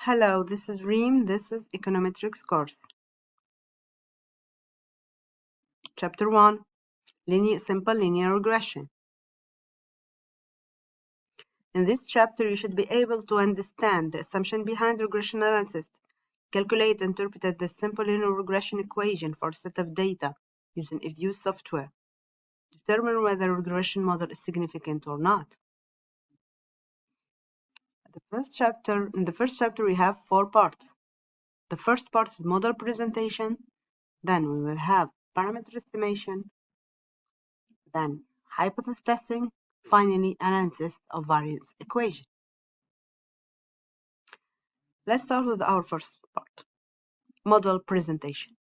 Hello, this is Reem. This is Econometrics course. Chapter 1, Simple Linear Regression. In this chapter, you should be able to understand the assumption behind regression analysis, calculate and interpret the simple linear regression equation for a set of data using a view software, determine whether a regression model is significant or not. In the first chapter, we have 4 parts. The first part is model presentation, then we will have parameter estimation, then hypothesis testing, finally analysis of variance equation. Let's start with our first part, model presentation.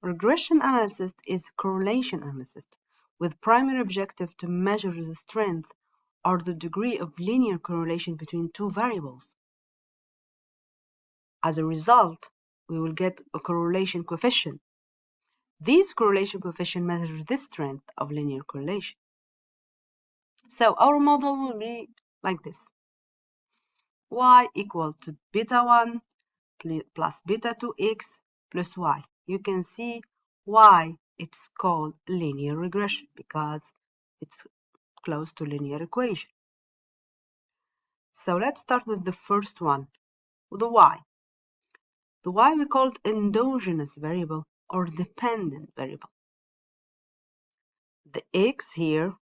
Regression analysis is correlation analysis with primary objective to measure the strength or the degree of linear correlation between two variables. As a result, we will get a correlation coefficient. These correlation coefficients measure the strength of linear correlation. So our model will be like this. Y equal to beta 1 plus beta 2x plus y. You can see why it's called linear regression, because it's close to linear equation. So let's start with the first one, with the y. The y we call it endogenous variable or dependent variable. The x here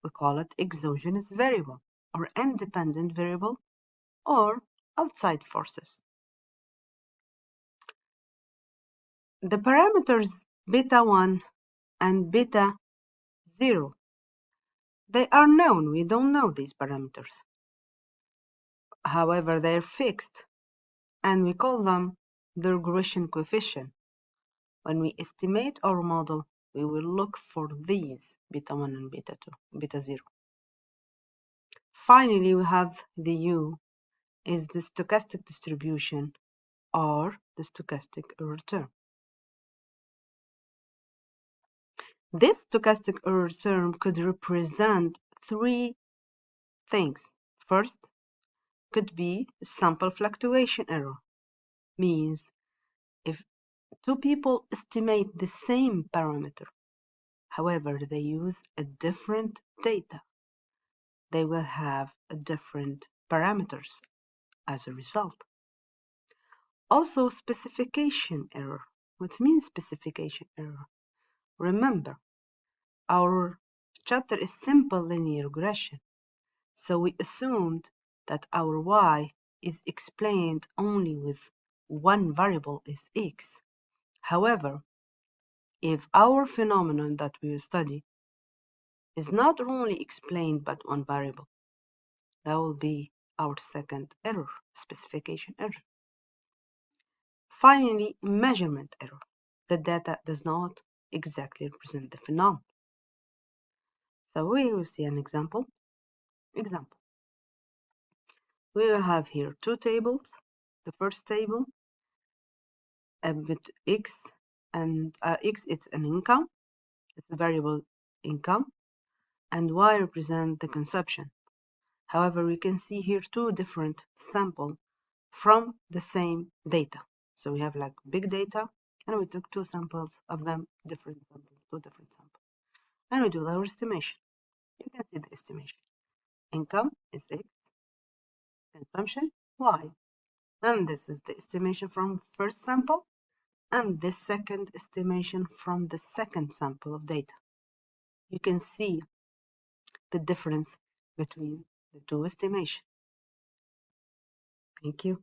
we call it exogenous variable or independent variable or outside forces. The parameters beta 1 and beta 0, they are known. We don't know these parameters. However, they are fixed, and we call them the regression coefficient. When we estimate our model, we will look for these beta 1 and beta 2, beta 0. Finally, we have the U is the stochastic distribution or the stochastic error term. This stochastic error term could represent 3 things. First, could be sample fluctuation error. Means if two people estimate the same parameter, however, they use a different data, they will have different parameters as a result. Also, specification error. What means specification error? Remember, our chapter is simple linear regression, so we assumed that our y is explained only with one variable is x. However, if our phenomenon that we study is not only explained by one variable, that will be our second error, specification error. Finally, measurement error. The data does not exactly represent the phenomenon. So we will see an example. We will have here 2 tables. The first table with x, and x is an income, it's a variable income, and y represent the consumption. However, we can see here 2 different samples from the same data. So we have like big data, and we took 2 samples of them, 2 different samples, and we do our estimation. You can see the estimation. Income is x, consumption y, and this is the estimation from first sample and the second estimation from the second sample of data. You can see the difference between the 2 estimations. Thank you.